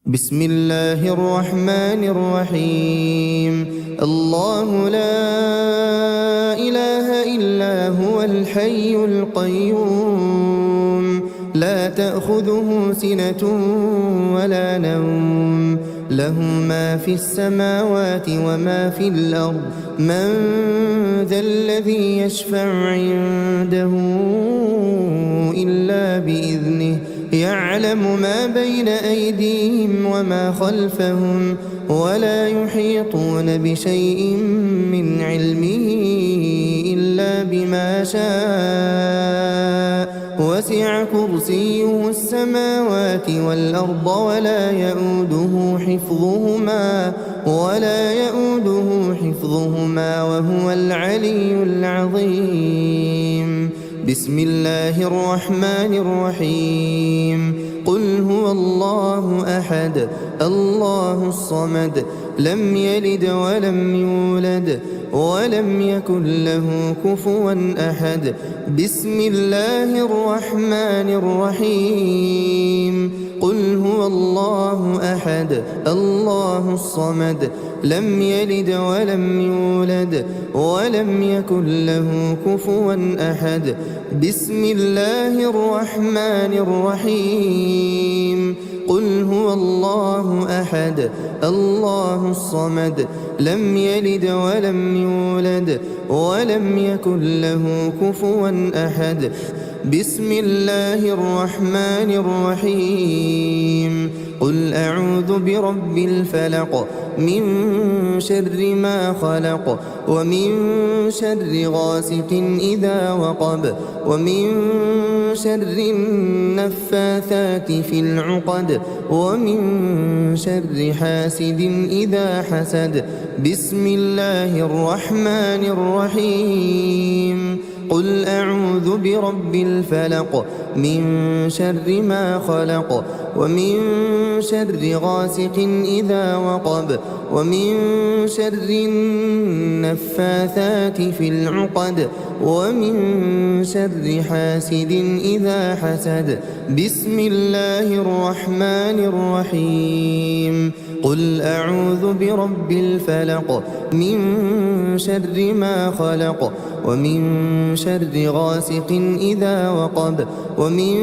بسم الله الرحمن الرحيم. الله لا إله إلا هو الحي القيوم لا تأخذه سنة ولا نوم له ما في السماوات وما في الأرض من ذا الذي يشفع عنده إلا بإذنه يعلم ما بين أيديهم وما خلفهم ولا يحيطون بشيء من علمه إلا بما شاء وسع كرسيه السماوات والأرض ولا يؤوده حفظهما وهو العلي العظيم. بسم الله الرحمن الرحيم. قل هو الله أحد الله الصمد لم يلد ولم يولد ولم يكن له كفوا أحد. بسم الله الرحمن الرحيم. قل هو الله أحد الله الصمد لم يلد ولم يولد ولم يكن له كفوا أحد. بسم الله الرحمن الرحيم. قل هو الله أحد الله الصمد لم يلد ولم يولد ولم يكن له كفوا أحد. بسم الله الرحمن الرحيم. قل أعوذ برب الفلق من شر ما خلق ومن شر غاسق إذا وقب ومن شر النفاثات في العقد ومن شر حاسد إذا حسد. بسم الله الرحمن الرحيم. قل أعوذ برب الفلق من شر ما خلق ومن شر غاسق إذا وقب ومن شر النفاثات في العقد ومن شر حاسد إذا حسد. بسم الله الرحمن الرحيم. قل أعوذ برب الفلق من شر ما خلق ومن شر غاسق إذا وقب ومن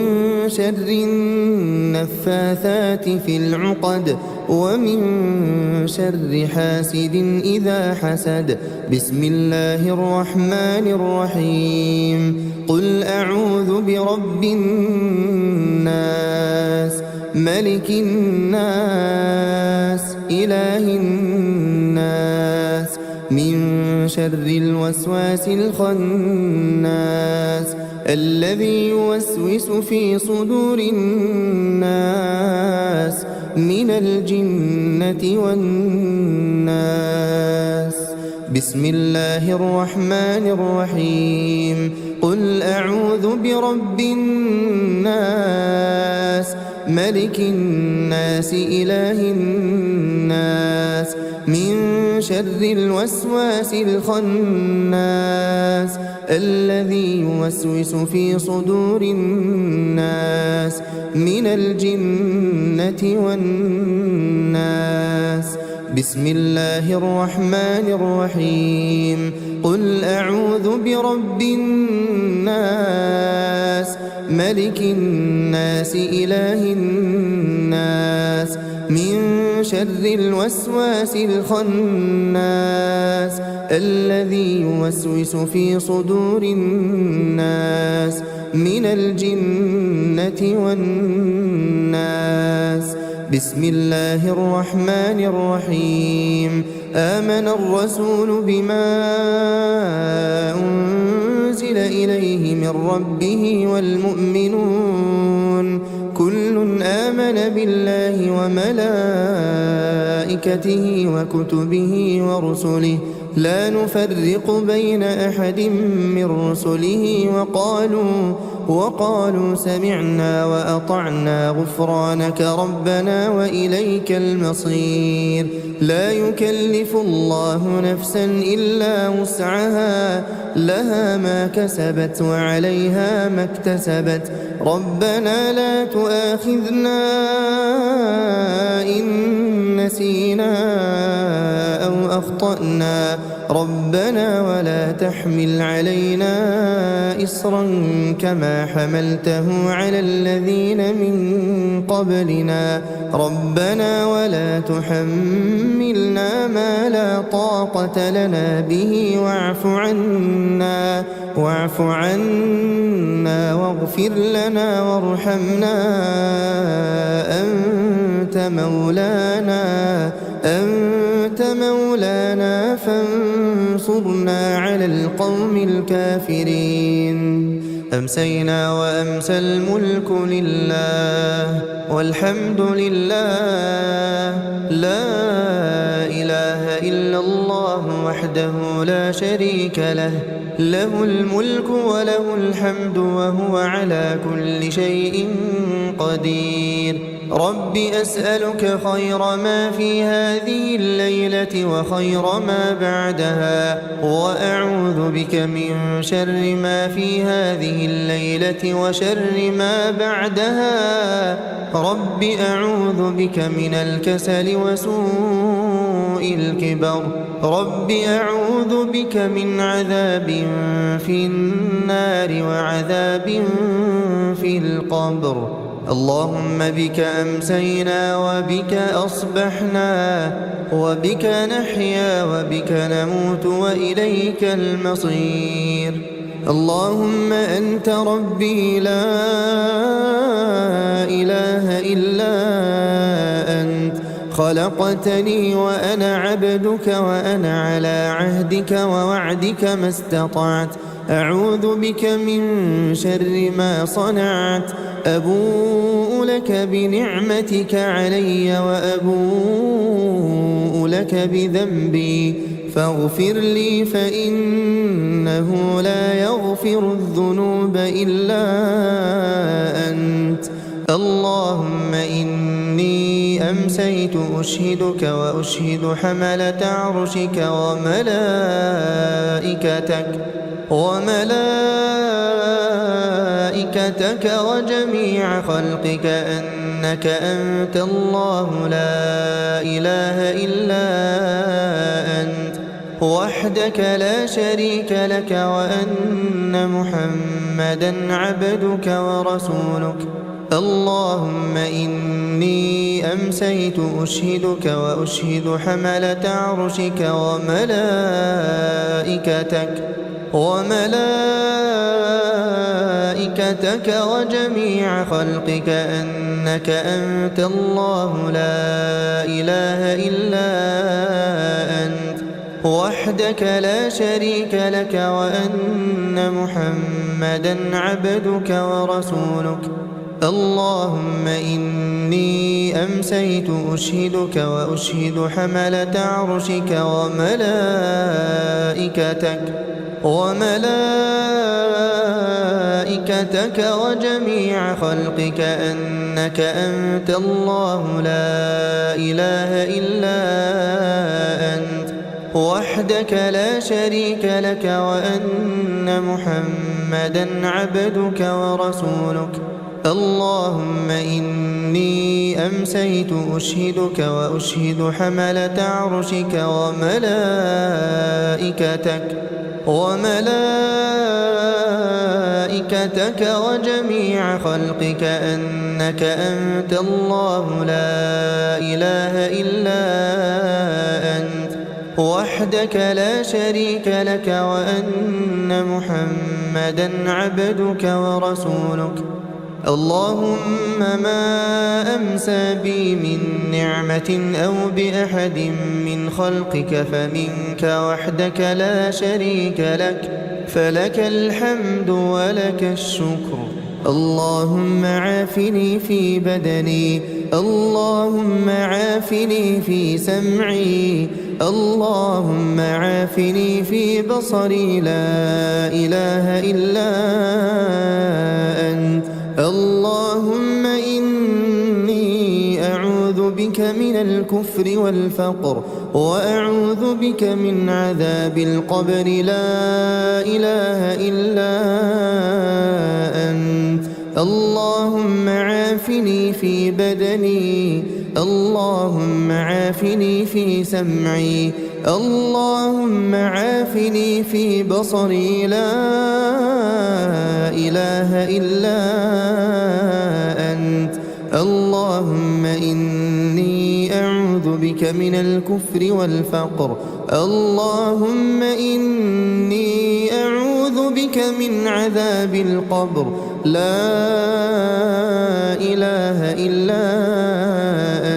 شر النفاثات في العقد ومن شر حاسد إذا حسد. بسم الله الرحمن الرحيم. قل أعوذ برب الناس ملك الناس إله الناس من شر الوسواس الخناس الذي يوسوس في صدور الناس من الجنة والناس. بسم الله الرحمن الرحيم. قل أعوذ برب الناس ملك الناس إله الناس من شر الوسواس الخناس الذي يوسوس في صدور الناس من الجنة والناس. بسم الله الرحمن الرحيم. قل أعوذ برب الناس ملك الناس إله الناس من شر الوسواس الخناس الذي يوسوس في صدور الناس من الجنة والناس. بسم الله الرحمن الرحيم. آمن الرسول بما أنزل إليه من ربه والمؤمنون كل آمن بالله وملائكته وكتبه ورسله لا نفرق بين أحد من رسله وقالوا سمعنا وأطعنا غفرانك ربنا وإليك المصير. لا يكلف الله نفسا إلا وسعها لها ما كسبت وعليها ما اكتسبت. ربنا لا تؤاخذنا إن أخطأنا ربنا ولا تحمل علينا إصرا كما حملته على الذين من قبلنا ربنا ولا تحملنا ما لا طاقة لنا به واعف عنا واغفر لنا وارحمنا أنت مولانا فانصرنا على القوم الكافرين أمسينا وأمسى الملك لله والحمد لله لا إله إلا الله وحده لا شريك له له الملك وله الحمد وهو على كل شيء قدير رب أسألك خير ما في هذه الليلة وخير ما بعدها وأعوذ بك من شر ما في هذه الليلة وشر ما بعدها رب أعوذ بك من الكسل وسوء الكبر رب أعوذ بك من عذاب في النار وعذاب في القبر اللهم بك أمسينا وبك أصبحنا وبك نحيا وبك نموت وإليك المصير اللهم أنت ربي لا إله إلا أنت خلقتني وأنا عبدك وأنا على عهدك ووعدك ما استطعت أعوذ بك من شر ما صنعت أبوء لك بنعمتك علي وأبوء لك بذنبي فاغفر لي فإنه لا يغفر الذنوب إلا أنت اللهم إني أمسيت أشهدك وأشهد حملة عرشك وملائكتك وجميع خلقك أنك أنت الله لا إله إلا أنت وحدك لا شريك لك وأن محمدا عبدك ورسولك اللهم إني أمسيت أشهدك وأشهد حملة عرشك وملائكتك وجميع خلقك أنك أنت الله لا إله إلا أنت وحدك لا شريك لك وأن محمدا عبدك ورسولك اللهم إني أمسيت أشهدك وأشهد حملة عرشك وملائكتك وجميع خلقك أنك أنت الله لا إله إلا أنت وحدك لا شريك لك وأن محمدا عبدك ورسولك اللهم إني أمسيت أشهدك وأشهد حملة عرشك وملائكتك وجميع خلقك أنك أنت الله لا إله إلا أنت وحدك لا شريك لك وأن محمدا عبدك ورسولك اللهم ما أمسى بي من نعمة أو بأحد من خلقك فمنك وحدك لا شريك لك فلك الحمد ولك الشكر اللهم عافني في بدني اللهم عافني في سمعي اللهم عافني في بصري لا إله إلا أنت اللهم إني أعوذ بك من الكفر والفقر وأعوذ بك من عذاب القبر لا إله إلا أنت اللهم عافني في بدني اللهم عافني في سمعي اللهم عافني في بصري لا إله إلا أنت اللهم إني أعوذ بك من الكفر والفقر اللهم إني أعوذ بك من عذاب القبر لا إله إلا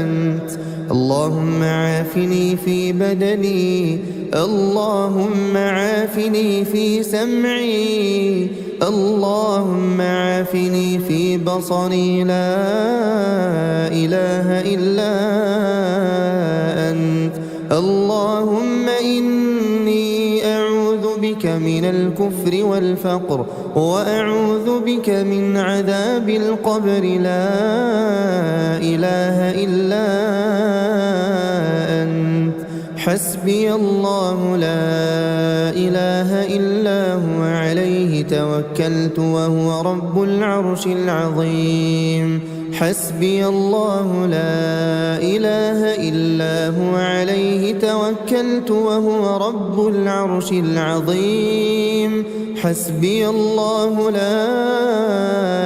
أنت اللهم عافني في بدني اللهم عافني في سمعي اللهم عافني في بصري لا إله إلا أنت اللهم إني أعوذ بك من الكفر والفقر وأعوذ بك من عذاب القبر لا إله إلا أنت حسبي الله لا إله إلا هو عليه توكلت وهو رب العرش العظيم حسبي الله لا إله إلا هو عليه توكلت وهو رب العرش العظيم حسبي الله لا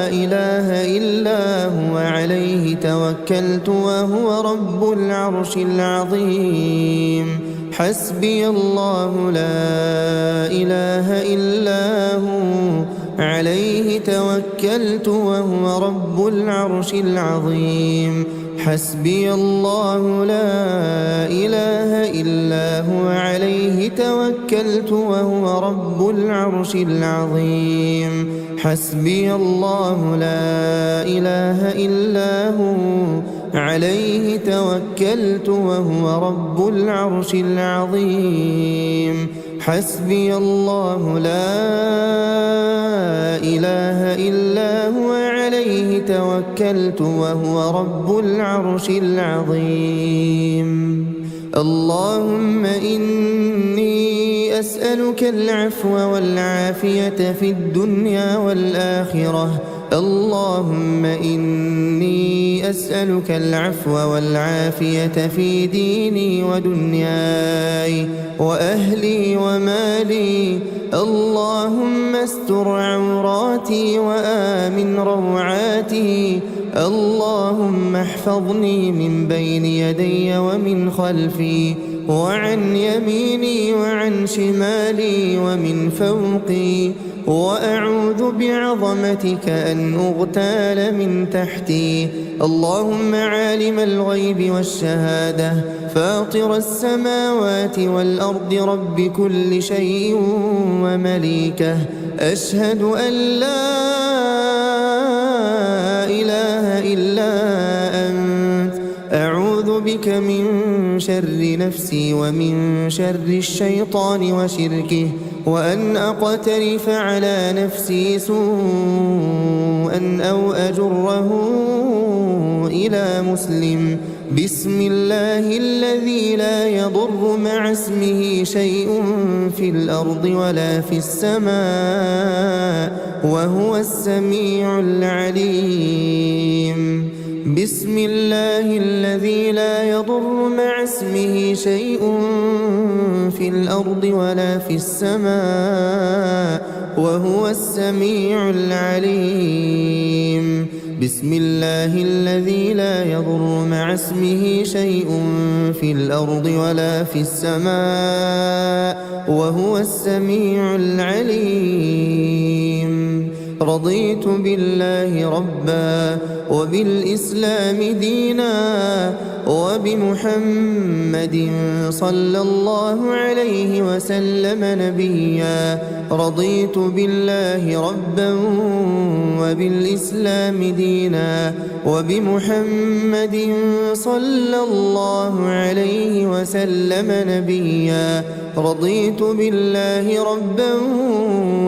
إله إلا هو عليه توكلت وهو رب العرش العظيم حسبي الله لا إله إلا هو عليه توكلت وهو رب العرش العظيم حسبي الله لا إله إلا هو عليه توكلت وهو رب العرش العظيم حسبي الله لا إله إلا هو عليه توكلت وهو رب العرش العظيم حسبي الله لا إله إلا هو عليه توكلت وهو رب العرش العظيم اللهم إني أسألك العفو والعافية في الدنيا والآخرة اللهم إني أسألك العفو والعافية في ديني ودنياي وأهلي ومالي اللهم استر عوراتي وآمن روعاتي اللهم احفظني من بين يدي ومن خلفي وعن يميني وعن شمالي ومن فوقي وأعوذ بعظمتك أن أغتال من تحتي اللهم عالم الغيب والشهادة فاطر السماوات والأرض رب كل شيء ومليكه أشهد أن لا إله إلا أنت أعوذ بك من شر نفسي ومن شر الشيطان وشركه وأن أقترف على نفسي سوءا أو أجره إلى مسلم بسم الله الذي لا يضر مع اسمه شيء في الأرض ولا في السماء وهو السميع العليم بسم الله الذي لا يضر مع اسمه شيء في الأرض ولا في السماء وهو السميع العليم بسم الله الذي لا يضر مع اسمه شيء في الأرض ولا في السماء وهو السميع العليم رضيت بالله ربا وبالإسلام دينا وبمحمد صلى الله عليه وسلم نبيا رضيت بالله ربا وبالإسلام دينا وبمحمد صلى الله عليه وسلم نبيا رضيت بالله ربا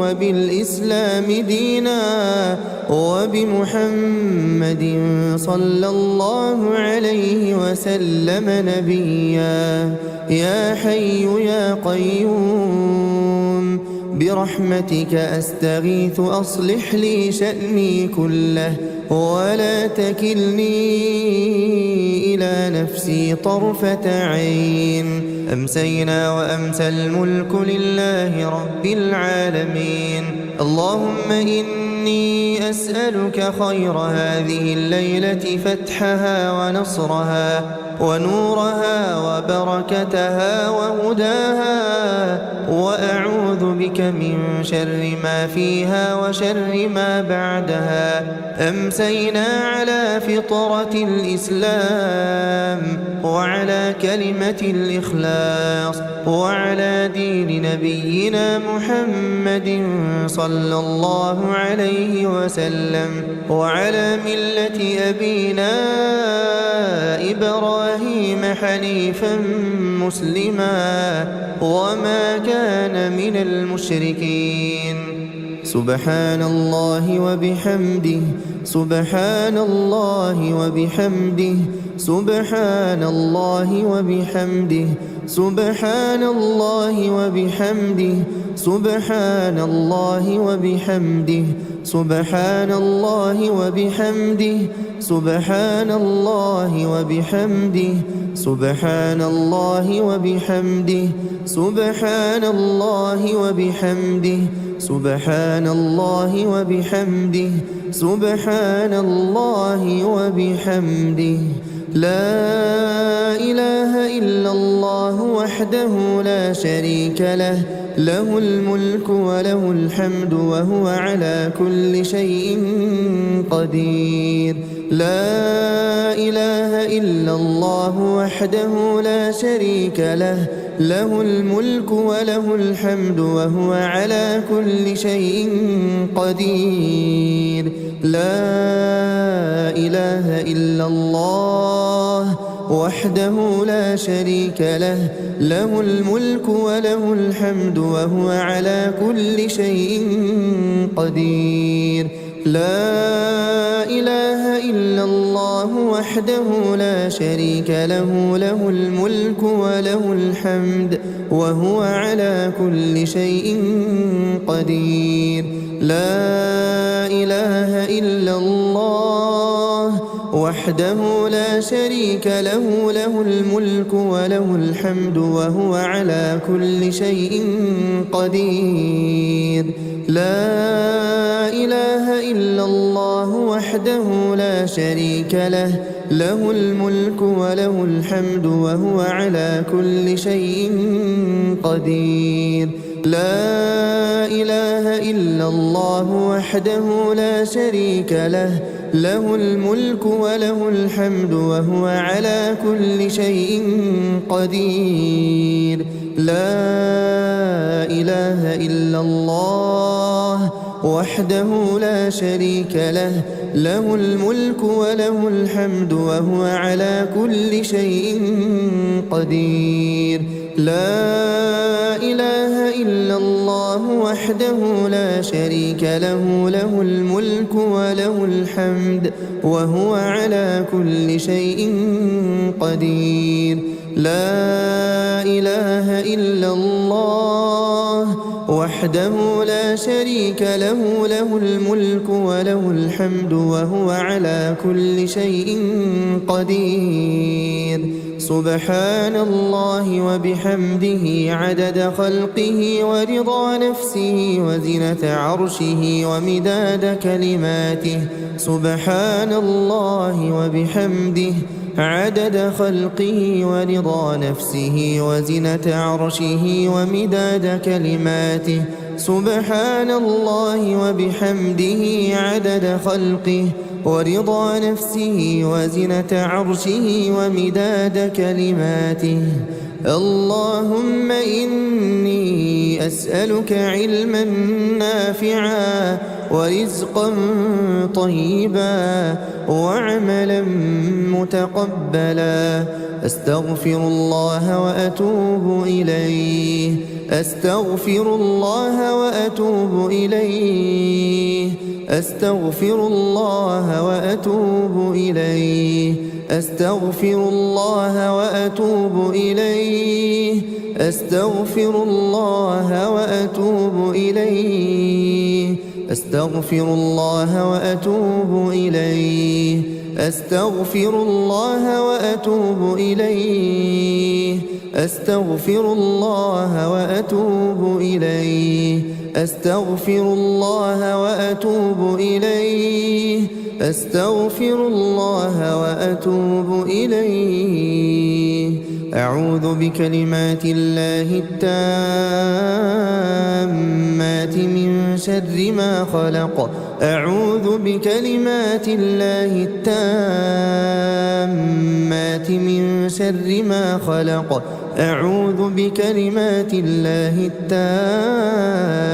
وبالإسلام دينا وبمحمد صلى الله عليه وسلم نبيا يا حي يا قيوم برحمتك أستغيث أصلح لي شأني كله ولا تكلني إلى نفسي طرفة عين. أمسينا وأمسى الملك لله رب العالمين. اللهم إني أسألك خير هذه الليلة فتحها ونصرها ونورها وبركتها وهداها، وأعوذ بك من شر ما فيها وشر ما بعدها. أمسينا على فطرة الإسلام وعلى كلمة الإخلاص وعلى دين نبينا محمد صلى الله عليه وسلم وعلى ملة أبينا إبراهيم حنيفا مسلما وما كان من المشركين. سبحان الله وبحمده سبحان الله وبحمده سبحان الله وبحمده سبحان الله وبحمده سبحان الله وبحمده سبحان الله وبحمده سبحان الله وبحمده سبحان الله وبحمده سبحان الله وبحمده سبحان الله وبحمده سبحان الله وبحمده. لا إله إلا الله وحده لا شريك له، له الملك وله الحمد وهو على كل شيء قدير. لا إله إلا الله وحده لا شريك له، له الملك وله الحمد وهو على كل شيء قدير. لا إله إلا الله وحده لا شريك له، له الملك وله الحمد وهو على كل شيء قدير. لا إله إلا الله وحده لا شريك له، له الملك وله الحمد وهو على كل شيء قدير. لا إله إلا الله وحده لا شريك له، له الملك وله الحمد وهو على كل شيء قدير. لا إله إلا الله وحده لا شريك له، له الملك وله الحمد وهو على كل شيء قدير. لا إله إلا الله وحده لا شريك له، له الملك وله الحمد وهو على كل شيء قدير. لا إله إلا الله وحده لا شريك له، له الملك وله الحمد وهو على كل شيء قدير. لا إله إلا الله وحده لا شريك له، له الملك وله الحمد وهو على كل شيء قدير. لا إله إلا الله وحده لا شريك له، له الملك وله الحمد وهو على كل شيء قدير. سبحان الله وبحمده عدد خلقه ورضا نفسه وزنة عرشه ومداد كلماته. سبحان الله وبحمده عدد خلقه ورضا نفسه وزنة عرشه ومداد كلماته. سبحان الله وبحمده عدد خلقه ورضا نفسه وزنة عرشه ومداد كلماته. اللهم إني أسألك علما نافعا ورزقا طيبا وعملا متقبلا. أستغفر الله وأتوب إليه، أستغفر الله وأتوب إليه، أستغفر الله وأتوب إليه، أستغفر الله وأتوب إليه، أستغفر الله وأتوب إليه، أستغفر الله وأتوب إليه أستغفر الله وأتوب إليه أستغفر الله وأتوب إليه أستغفر الله وأتوب إليه أستغفر الله وأتوب إليه أعوذ بكلمات الله التامات من شر ما خلق أعوذ بكلمات الله التامات من شر ما خلق أعوذ بكلمات الله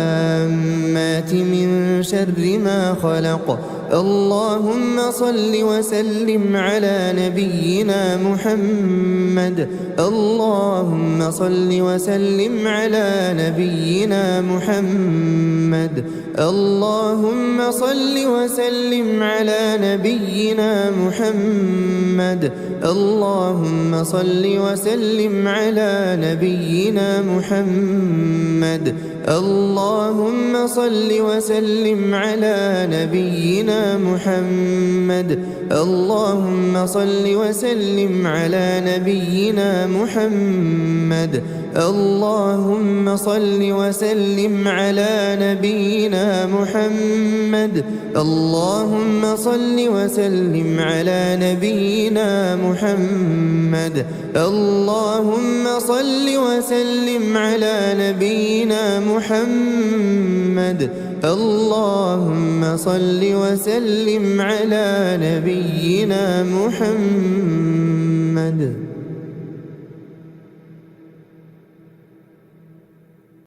التامات من شر ما خلق اللهم صل وسلم على نبينا محمد اللهم صل وسلم على نبينا محمد اللهم صل وسلم على نبينا محمد اللهم صل وسلم على نبينا محمد اللهم صل وسلم على نبينا محمد اللهم صل وسلم على نبينا محمد اللهم صل وسلم على نبينا محمد اللهم صل وسلم على نبينا محمد اللهم صل وسلم على نبينا محمد اللهم صل وسلم على نبينا محمد